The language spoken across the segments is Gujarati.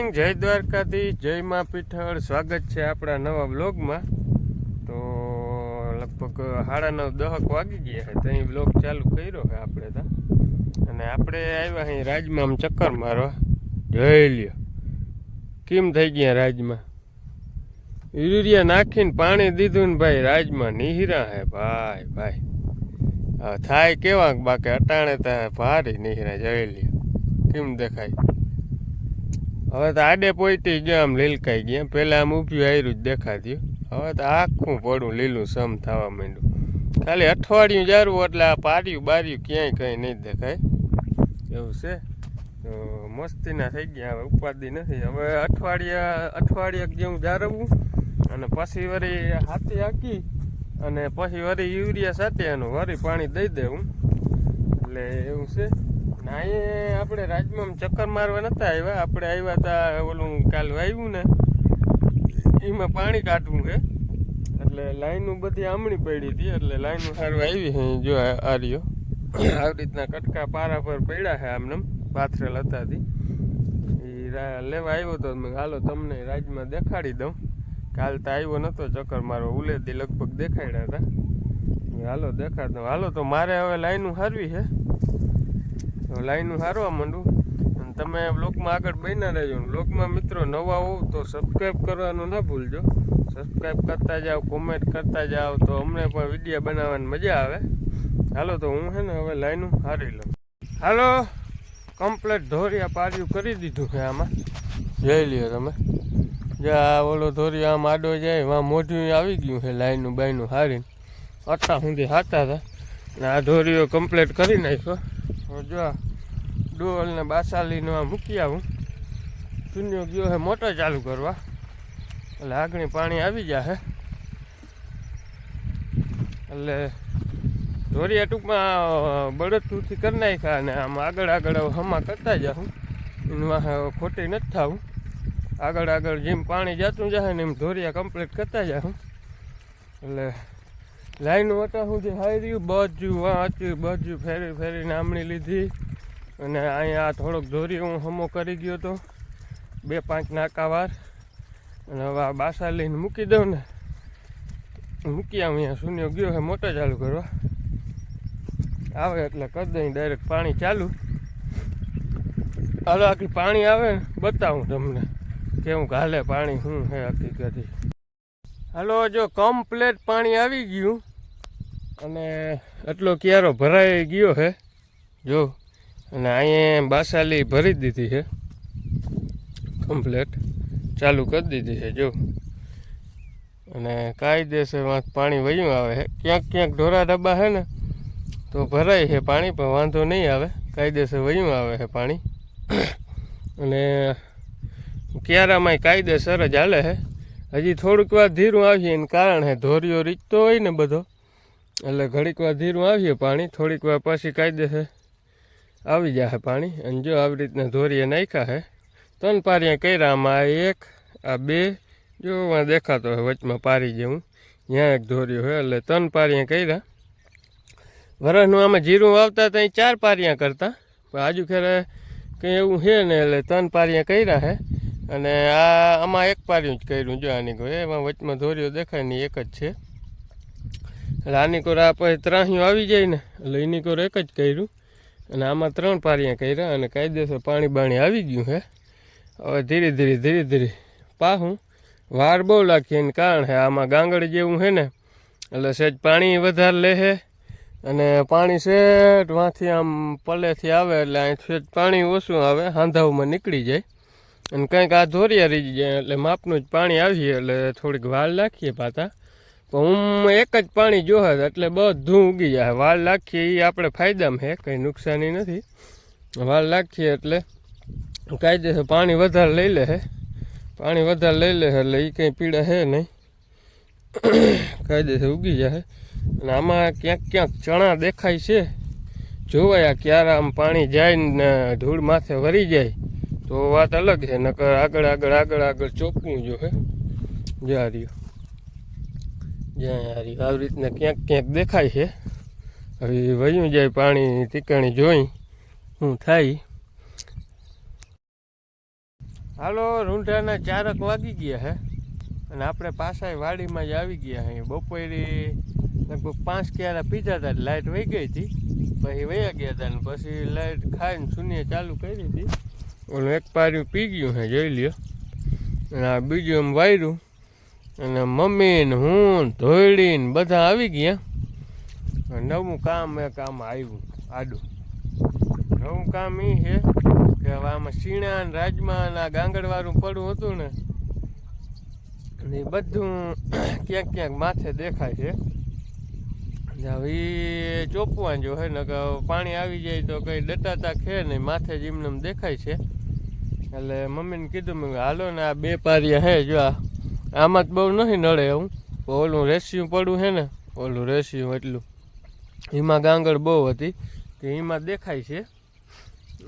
મોર્નિંગ, જય દ્વારકાધીશ, જય મા પીઠળ। સ્વાગત છે આપણા નવા વ્લોગમાં। તો લગભગ 9:30 વાગી ગયા છે, ત્યાં વ્લોગ ચાલુ કર્યો છે આપણે તો। અને આપણે આવ્યા અહીં રાજમાં ચક્કર મારવા। જોઈ લ્યો કેમ થઈ ગયા રાજમાં। યુરિયા નાખીને પાણી દીધું ને ભાઈ, રાજમાં નીહરા હે ભાઈ ભાઈ। થાય કેવા બાકી અટાણે તો ભારી નીહરા। જોઈ લ્યો કેમ દેખાય। હવે તો આડે પોઈટી ગયા, આમ લીલકાઈ ગયા। પહેલાં આમ ઊભી આયરું જ દેખાતી, હવે તો આખું પડું લીલું સમ થવા માંડ્યું। ખાલી અઠવાડિયું જારવું એટલે આ પાર્યું બાર્યું ક્યાંય કંઈ નહીં દેખાય એવું છે। તો મસ્તીના થઈ ગયા, હવે ઉપાધિ નથી। હવે અઠવાડિયા જેવું જારવવું અને પછી વળી હાથી હાકી અને પછી વળી યુરિયા સાટ્યાનું વળી પાણી દઈ દેવું, એટલે એવું છે। અહીંયા આપણે રાજમાં ચક્કર મારવા નતા આવ્યા, આપણે આવ્યા હતા ઓલું કાલ વાવ્યું ને એમાં પાણી કાઢવું છે, એટલે લાઈનું બધી આમણી પડી હતી, એટલે લાઈનું સારું આવી છે। જો આ રહ્યો આવી રીતના કટકા પારા પર પડ્યા છે, આમને પાથરેલ હતા એ લેવા આવ્યો તો મેં હાલો તમને રાજમાં દેખાડી દઉં। કાલ તો આવ્યો નહોતો ચક્કર મારવા, ઉલેદી લગભગ દેખાડ્યા હતા, હાલો દેખાડ દઉં। હાલો તો મારે હવે લાઈનું હારવી છે, લાઈનું હારવા માંડું અને તમે બ્લોગમાં આગળ બન્યા રહેજો। બ્લોગમાં મિત્રો નવા હોવ તો સબસ્ક્રાઈબ કરવાનું ના ભૂલજો, સબસ્ક્રાઈબ કરતા જાઓ, કોમેન્ટ કરતા જાઓ તો અમને પણ વિડીયો બનાવવાની મજા આવે। હાલો તો હું છે ને હવે લાઈનું હારી લઉં। હાલો કમ્પ્લેટ ધોરિયા પાર્યું કરી દીધું છે આમાં, જોઈ લ્યો તમે। જ્યાં ઓલો ધોરિયા આમ આડો જાય વાં મોઢું આવી ગયું છે લાઈનું બાઈનું હારીને, અટ્ટા સુધી હાતા હતા ને આ ધોરિયો કમ્પ્લેટ કરી નાખ્યો। જો ડોલ ને બાસાલીનો આ મૂકી આવું, શૂન્યો ગયો છે મોટર ચાલુ કરવા, એટલે આગળ પાણી આવી જશે। એટલે ધોરિયા ટૂંકમાં બળદથી કરી નાખ્યા અને આમ આગળ હમા કરતા જાઉં, એમાં ખોટી નથી થવું। આગળ જેમ પાણી જતું જશે ને એમ ધોરિયા કમ્પ્લીટ કરતા જાઉં, એટલે લાઈનું હતા સુધી હાર્યું બધું વાંચ્યું, બધું ફેરીને આમણી લીધી। અને અહીંયા થોડોક ધોરી હું હમો કરી ગયો હતો 2-5 નાકાવાર, અને હવે આ બાસા લઈને મૂકી દઉં ને, મૂકી આવું। અહીંયા શૂન્યો ગયો છે મોટર ચાલુ કરવા, આવે એટલે કરી દઈ ડાયરેક્ટ પાણી ચાલુ। હાલો આખી પાણી આવે ને બતાવું તમને કેવું હાલે પાણી, શું છે હકીકત। હાલો જો કમ્પ્લેટ પાણી આવી ગયું અને એટલો ક્યારો ભરાઈ ગયો છે જો, અને અહીંયા બાસાલી ભરી દીધી છે કમ્પ્લેટ ચાલુ કરી દીધી છે જો, અને કાયદેસર પાણી વયું આવે છે। ક્યાંક ઢોરા ડબ્બા છે ને તો ભરાય છે પાણી, પણ વાંધો નહીં આવે, કાયદેસર વયું આવે છે પાણી। અને ક્યારામાંય કાયદેસર જ હાલે છે। હજી થોડુંક વાર ધીરું આવીએ એનું કારણ છે ધોરિયો રીચતો હોય ને બધો, એટલે ઘડીક વાર ધીરું આવીએ પાણી, થોડીક વાર પછી કાયદેસર આવી જશે પાણી। અને જો આવી રીતના ધોરિયા નાખ્યા છે, 3 પારિયા કર્યા, આમાં 1 આ 2 જો દેખાતો હોય વચમાં પારી જેવું, ત્યાં એક ધોરિયો છે, એટલે 3 પારિયા કર્યા। વરસનું આમાં જીરું વાવતા ત્યાં 4 પારિયા કરતા, પણ આજુ ખેરે કંઈ એવું છે ને એટલે 3 પારિયા કર્યા છે। અને આમાં 1 પારિયું જ કર્યું જો આની કોઈ, એમાં વચમાં ધોરિયો દેખાય ને એક જ છે, એટલે આની કોર આ પછી ત્રાહિયું આવી જાય ને એટલે એની કોર એક જ કર્યું, અને આમાં 3 પારિયા કર્યા, અને કાયદેસર પાણી બાણી આવી ગયું છે। હવે ધીરે ધીરે પાહું વાર બહુ લાગીએ એનું કારણ છે આમાં ગાંગડ જેવું છે ને, એટલે સહેજ પાણી વધારે લે છે, અને પાણી સેટ વાંથી આમ પલેથી આવે એટલે અહીં સહેજ પાણી ઓછું આવે, હાંધાવમાં નીકળી જાય, અને કંઈક આ ધોરિયા રીજી જાય, એટલે માપનું જ પાણી આવીએ એટલે થોડીક વાળ નાખીએ પાતા, પણ હું એક જ પાણી જોહે એટલે બધું ઉગી જાય। વાળ નાખીએ એ આપણે ફાયદામાં છે, કંઈ નુકસાની નથી, વાળ નાખીએ એટલે કાયદેસર પાણી વધારે લઈ લે છે, પાણી વધારે લઈ લે એટલે એ કંઈ પીડા છે નહીં, કાયદેસર ઉગી જાય। અને આમાં ક્યાંક ચણા દેખાય છે, જોવાય આ ક્યારે આમ પાણી જાય ને ધૂળ માથે વરી જાય તો વાત અલગ છે, નકર આગળ ચોપવું જોઈએ। જ્યાં રહ્યું આવી રીતના ક્યાંક દેખાય છે, હવે વયું જાય પાણી ઠીકાણી જોઈ શું થાય। હાલો રૂંઢાના 4 વાગી ગયા હે અને આપણે પાછા વાડીમાં જ આવી ગયા હે. બપોરે લગભગ 5 ક્યારા પીધા હતા, લાઇટ વહી ગઈ હતી, પછી વયા ગયા હતા ને પછી લાઇટ ખાઈને શૂન્ય ચાલુ કરી હતી. ઓલું એક પાર્યું પી ગયું હે, જોઈ લ્યો. અને આ બીજું એમ વાયરું અને મમ્મી ને હું ધોયડી ને બધા આવી ગયા. નવું કામ એક આમાં આવ્યું આડું. નવું કામ એ છે કે હવે આમાં શીણા ને રાજમા ને આ ગાંગડવાળું પડું હતું ને એ બધું ક્યાંક ક્યાંક માથે દેખાય છે. હવે એ ચોપવા જો હે ને કે પાણી આવી જાય તો કંઈ ડટાતા ખે નહીં, માથે જ એમને દેખાય છે. એટલે મમ્મીને કીધું મેં હાલો ને આ 2 પારિયા હે, જો આમાં જ બહુ નથી નડે એવું. ઓલું રેસિયું પડું છે ને, ઓલું રેસિયું એટલું એમાં ગાંગડ બહુ હતી કે એમાં દેખાય છે,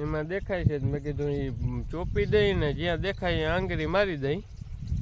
એમાં દેખાય છે. મેં કીધું એ ચોપી દઈ ને જ્યાં દેખાય આંગળી મારી દઈ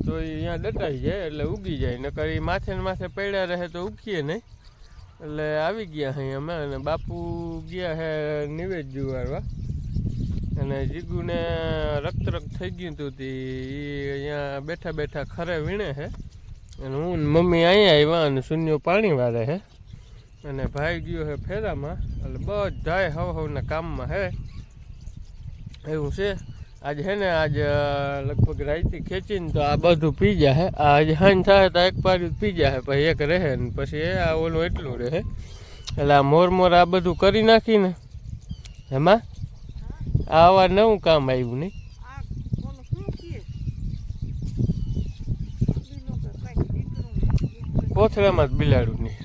તો એ ત્યાં ડટાઈ જાય એટલે ઉગી જાય. નકર એ માથે ને માથે પડ્યા રહે તો ઉગીએ નહીં. એટલે આવી ગયા અહીં અમે અને બાપુ ગયા હે નિવેદ જુવારવા. અને જીગુને રક્ત થઈ ગયું હતું તે એ અહીંયા બેઠા બેઠા ખરે વીણે છે. અને હું મમ્મી અહીંયા આવ્યા અને શૂન્યો પાણી વાળે છે. અને ભાઈ ગયો છે ફેરામાં. એટલે બધાય હવના કામમાં હે એવું છે. આજે હે ને આજ લગભગ રાઈતી ખેંચીને તો આ બધું પી જાય. આ આજે હાન થાય તો એક પાર્યું પી જાય, પછી એક રહે ને પછી એ આ ઓલું એટલું રહે. એટલે આ મોર આ બધું કરી નાખીને એમાં આવા નવું કામ આવ્યું નહીં. કોથળામાં જ બિલાડું નહીં.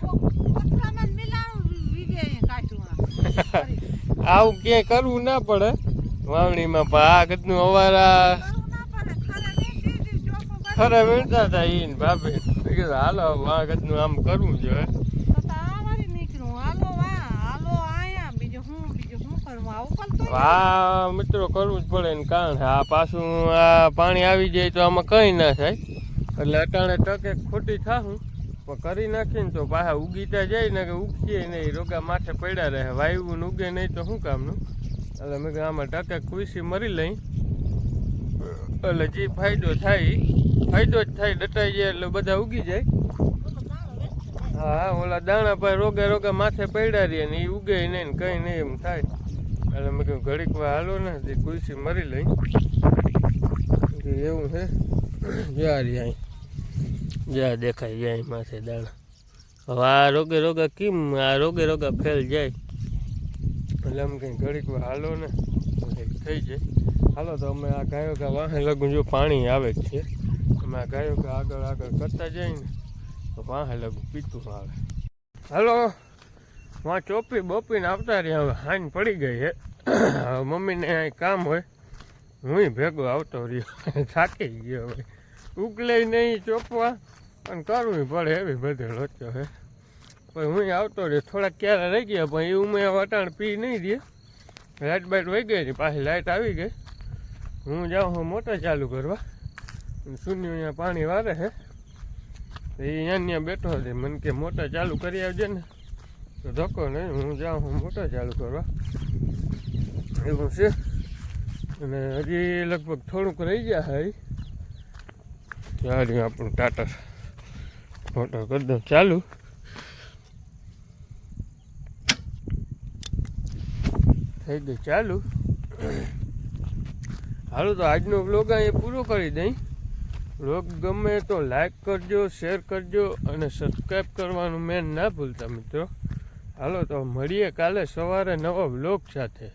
આવું ક્યાંય કરવું ના પડે વાવણીમાં. પણ આ ગતનું અવારા ખરા વીણતા હતા એ ને ભાભી કીધું હાલો આ ગતનું આમ કરવું જોઈએ. આ મિત્રો કરવું જ પડે ને, કારણ આ પાછું આ પાણી આવી જાય તો આમાં કંઈ ના થાય. એટલે અટાણે ટકે ખોટી થાશું પણ કરી નાખીને તો પાછા ઉગીતા જાય ને કે ઉગીએ નહીં, રોગા માથે પડ્યા રહે. વાયુ ને ઉગે નહીં તો શું કામનું. એટલે મેં આમાં ટકે ખુશી મરી લઈ એટલે જે ફાયદો થાય ફાયદો જ થાય. ડટાઈ જાય એટલે બધા ઉગી જાય. હા ઓલા દાણા પર રોગા માથે પડ્યા રહીએ ને એ ઉગે નહીં ને કંઈ નહીં એમ થાય. એટલે મેં કહ્યું ઘડીક વાર હાલો ને તે ખુશી મરી લઈ એવું છે. જ્યાં અહીં જ્યાં દેખાય જાય માથે દાણા. હવે આ રોગા કેમ આ રોગા ફેલ જાય. એટલે આમ કંઈ ઘડીક વાર હાલો ને થઈ જાય. હાલો તો અમે આ ગાયો ગા વાહે લગું જો પાણી આવે જ છે. અમે આ ગાયો ગા આગળ કરતા જાય ને તો વાહે લગું પીતું આવે. હાલો વાં ચોપી બોપીને આવતા રહ્યા. હવે હાન પડી ગઈ છે. મમ્મીને અહીં કામ હોય, હું ભેગો આવતો રહ્યો. થાકી ગયો હવે. ઉકલે નહીં ચોપવા અને કરવું પડે એવી બધે લોચો છે. પછી હું આવતો રહ્યો. થોડાક ક્યારે રહી ગયા પણ એવું મેં વટાણ પી નહીં દે. લાઇટ બાઇટ વહી ગઈ પાછી લાઇટ આવી ગઈ. હું જાઉં હું મોટર ચાલુ કરવા. શૂન્ય અહીંયા પાણી વારે છે એ અહીંયા બેઠો છે. મને કે મોટર ચાલુ કરી આવજે ને તો ધક્કો નહીં. હું જાઉં હું મોટર ચાલુ કરવા એવું છે. અને હજી લગભગ થોડુંક રહી જાય. સારી આપણું ટાટા મોટર કરી દઉં ચાલુ. થઈ ગઈ ચાલુ. હાલો તો આજનો વ્લોગ અહીંયા પૂરો કરી દઈ. વ્લોગ ગમે તો લાઈક કરજો, શેર કરજો અને સબસ્ક્રાઈબ કરવાનું મેન ના ભૂલતા મિત્રો. હાલો તો મળીએ કાલે સવારે નવા વ્લોગ સાથે.